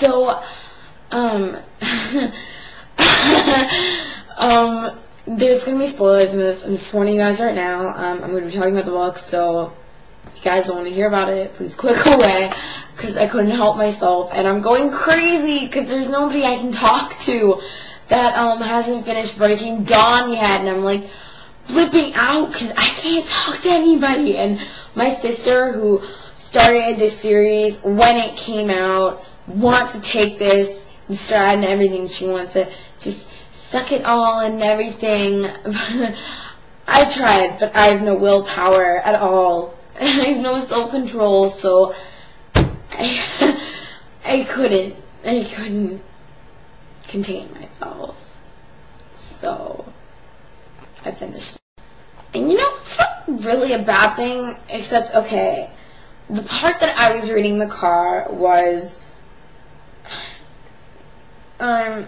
So, there's gonna be spoilers in this. I'm just warning you guys right now. I'm gonna be talking about the book, so if you guys don't want to hear about it, please click away, because I couldn't help myself, and I'm going crazy, because there's nobody I can talk to that, hasn't finished Breaking Dawn yet, and I'm, like, flipping out, because I can't talk to anybody, and my sister, who started this series when it came out, wants to take this and stride and everything. She wants to just suck it all and everything. I tried, but I have no willpower at all. I have no self-control, so I couldn't contain myself. So I finished it. And you know, it's not really a bad thing, except, okay, the part that I was reading in the car was, I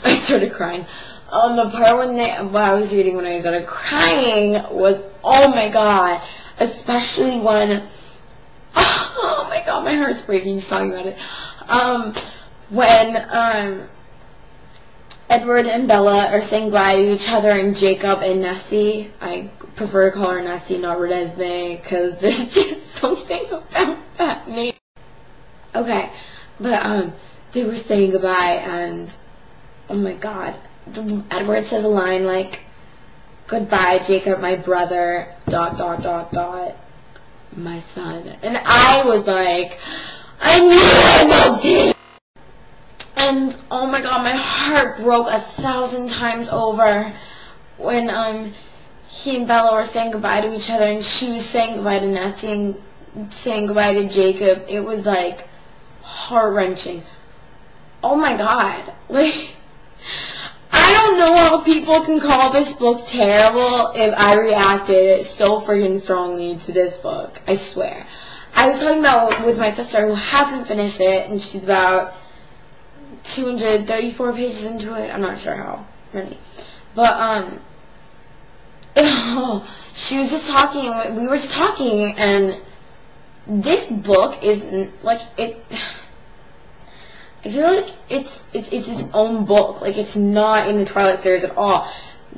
started crying. The part when I was reading when I started crying was, oh my god, especially when, oh my god, my heart's breaking just talking about it. When, Edward and Bella are saying goodbye to each other, and Jacob and Nessie, I prefer to call her Nessie, not Renesmee, because there's just something about that name. Okay, but, they were saying goodbye, and, oh my god, Edward says a line like, goodbye, Jacob, my brother, ... my son. And I was like, I knew I loved him! And, oh my god, my heart broke 1,000 times over when, he and Bella were saying goodbye to each other, and she was saying goodbye to Nessie and saying goodbye to Jacob. It was, like, heart-wrenching. Oh my god, like, I don't know how people can call this book terrible if I reacted so freaking strongly to this book, I swear. I was talking about with my sister who hasn't finished it, and she's about 234 pages into it, I'm not sure how many, but, she was just talking, we were just talking, and this book isn't, like, I feel like it's its own book. Like, it's not in the Twilight series at all.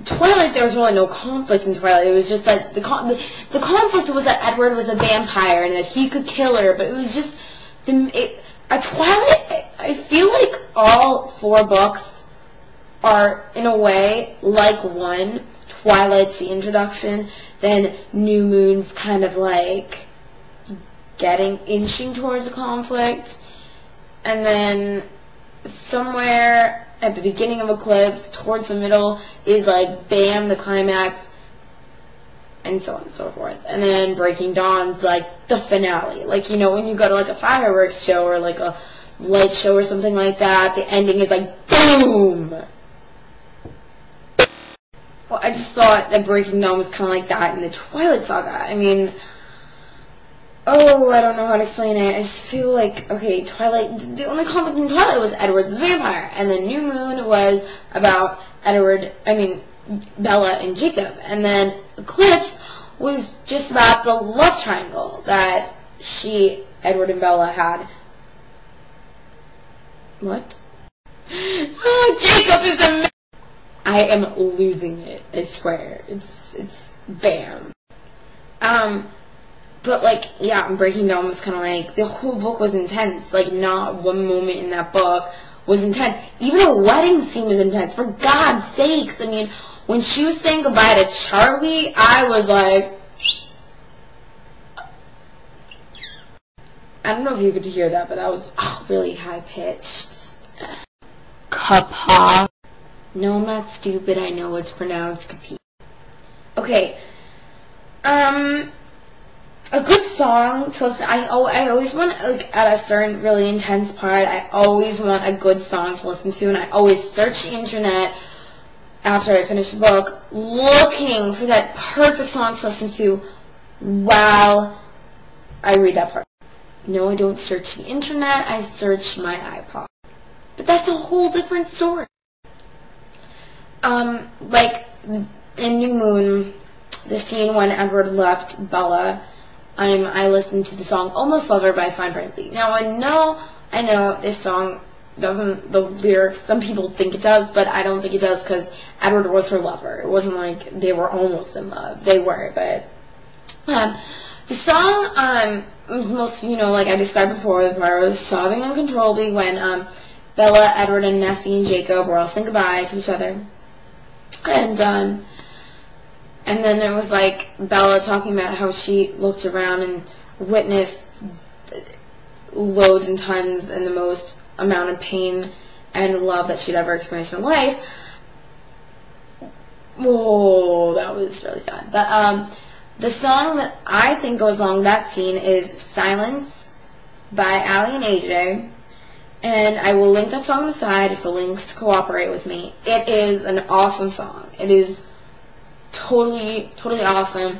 Twilight, there was really no conflict in Twilight. It was just that the conflict was that Edward was a vampire and that he could kill her, but it was just at Twilight, I feel like all 4 books are, in a way, like one. Twilight's the introduction, then New Moon's kind of like inching towards a conflict, and then somewhere at the beginning of Eclipse, towards the middle, is like, bam, the climax, and so on and so forth. And then Breaking Dawn's like the finale. Like, you know, when you go to like a fireworks show or like a light show or something like that, the ending is like, boom! Well, I just thought that Breaking Dawn was kind of like that in the Twilight Saga. I mean, oh, I don't know how to explain it. I just feel like, okay, Twilight, the only conflict in Twilight was Edward's a vampire, and then New Moon was about Bella and Jacob, and then Eclipse was just about the love triangle that Edward and Bella had. What? Oh, Jacob is a... I am losing it, I swear. It's bam. But, like, yeah, Breaking Dawn was kind of like, the whole book was intense. Like, not one moment in that book was intense. Even the wedding scene was intense, for God's sakes. I mean, when she was saying goodbye to Charlie, I was like... I don't know if you could hear that, but that was really high-pitched. Kappa. No, I'm not stupid. I know it's pronounced Kapi. Okay. A good song to listen. I always want, like, at a certain really intense part, I always want a good song to listen to, and I always search the internet after I finish the book, looking for that perfect song to listen to while I read that part. No, I don't search the internet, I search my iPod. But that's a whole different story. Like, in New Moon, the scene when Edward left Bella, I listened to the song Almost Lover by Fine Francie. Now, I know I know this song doesn't, the lyrics, some people think it does, but I don't think it does, because Edward was her lover. It wasn't like they were almost in love. They were, but the song was most, like I described before, the part was sobbing uncontrollably when Bella, Edward, and Nessie and Jacob were all saying goodbye to each other. And then it was like Bella talking about how she looked around and witnessed loads and tons and the most amount of pain and love that she'd ever experienced in her life. Whoa, that was really sad. But the song that I think goes along with that scene is Silence by Aly&Aj. And I will link that song on the side if the links cooperate with me. It is an awesome song. It is totally awesome.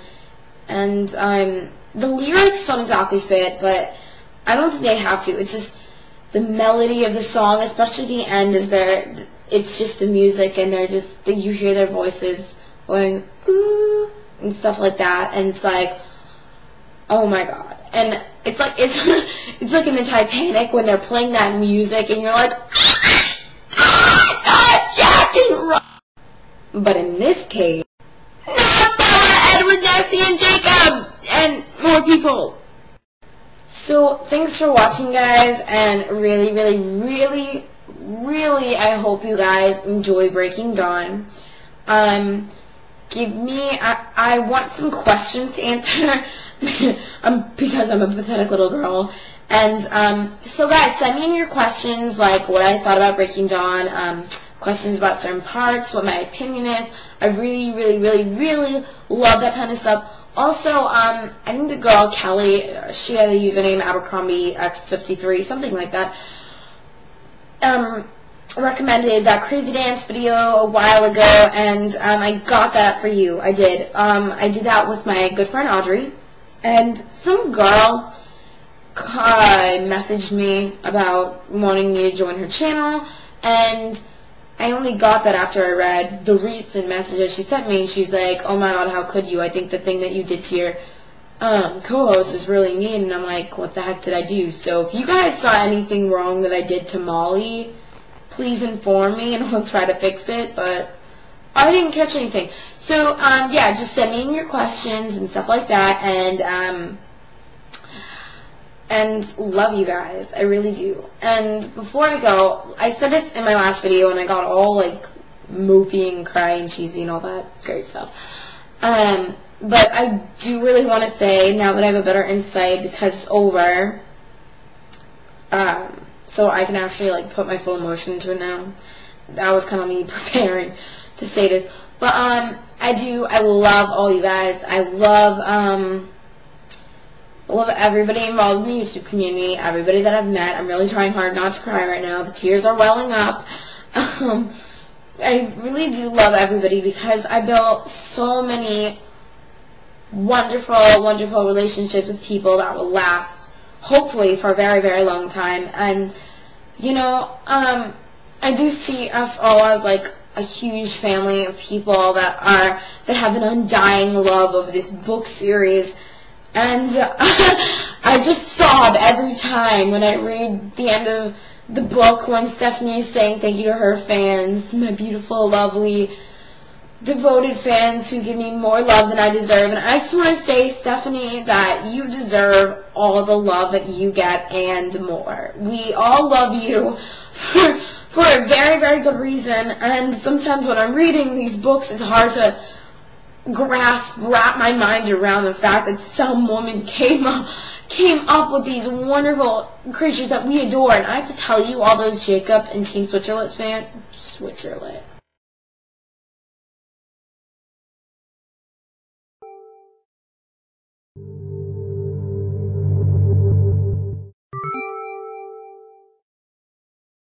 And the lyrics don't exactly fit, but I don't think they have to. It's just the melody of the song, especially the end, is there. It's just the music, and they're just, you hear their voices going, ooh, and stuff like that. And it's like, oh my god. And it's like in the Titanic when they're playing that music and you're like, Jack and Rose. But in this case, not Bella, Edward, Nessie, and Jacob, and more people. So thanks for watching, guys, and really I hope you guys enjoy Breaking Dawn. Give me, I want some questions to answer. Because I'm a pathetic little girl. And so guys, send me in your questions, like what I thought about Breaking Dawn, questions about certain parts, what my opinion is. I really love that kind of stuff. Also, I think the girl Kelly, she had a username Abercrombie X53, something like that, recommended that crazy dance video a while ago, and I got that for you. I did. I did that with my good friend Audrey. And some girl messaged me about wanting me to join her channel, and I only got that after I read the recent messages she sent me, and she's like, oh my god, how could you? I think the thing that you did to your co-host is really mean. And I'm like, what the heck did I do? So if you guys saw anything wrong that I did to Molly, please inform me, and I'll try to fix it, but I didn't catch anything. So, yeah, just send me in your questions and stuff like that, and love you guys. I really do. And before I go, I said this in my last video, and I got all, like, mopey and crying, cheesy, and all that great stuff. But I do really want to say, now that I have a better insight, because it's over, so I can actually, like, put my full emotion into it now. That was kind of me preparing to say this. But, I love all you guys. I love everybody involved in the YouTube community, everybody that I've met. I'm really trying hard not to cry right now. The tears are welling up. I really do love everybody, because I built so many wonderful relationships with people that will last, hopefully, for a very long time. And, I do see us all as, like, a huge family of people that have an undying love of this book series. And I just sob every time when I read the end of the book when Stephanie is saying thank you to her fans, my beautiful, lovely, devoted fans who give me more love than I deserve. And I just want to say, Stephanie, that you deserve all the love that you get and more. We all love you for a very good reason. And sometimes when I'm reading these books, it's hard to wrap my mind around the fact that some woman came up with these wonderful creatures that we adore. And I have to tell you, all those Jacob and Team Switzerland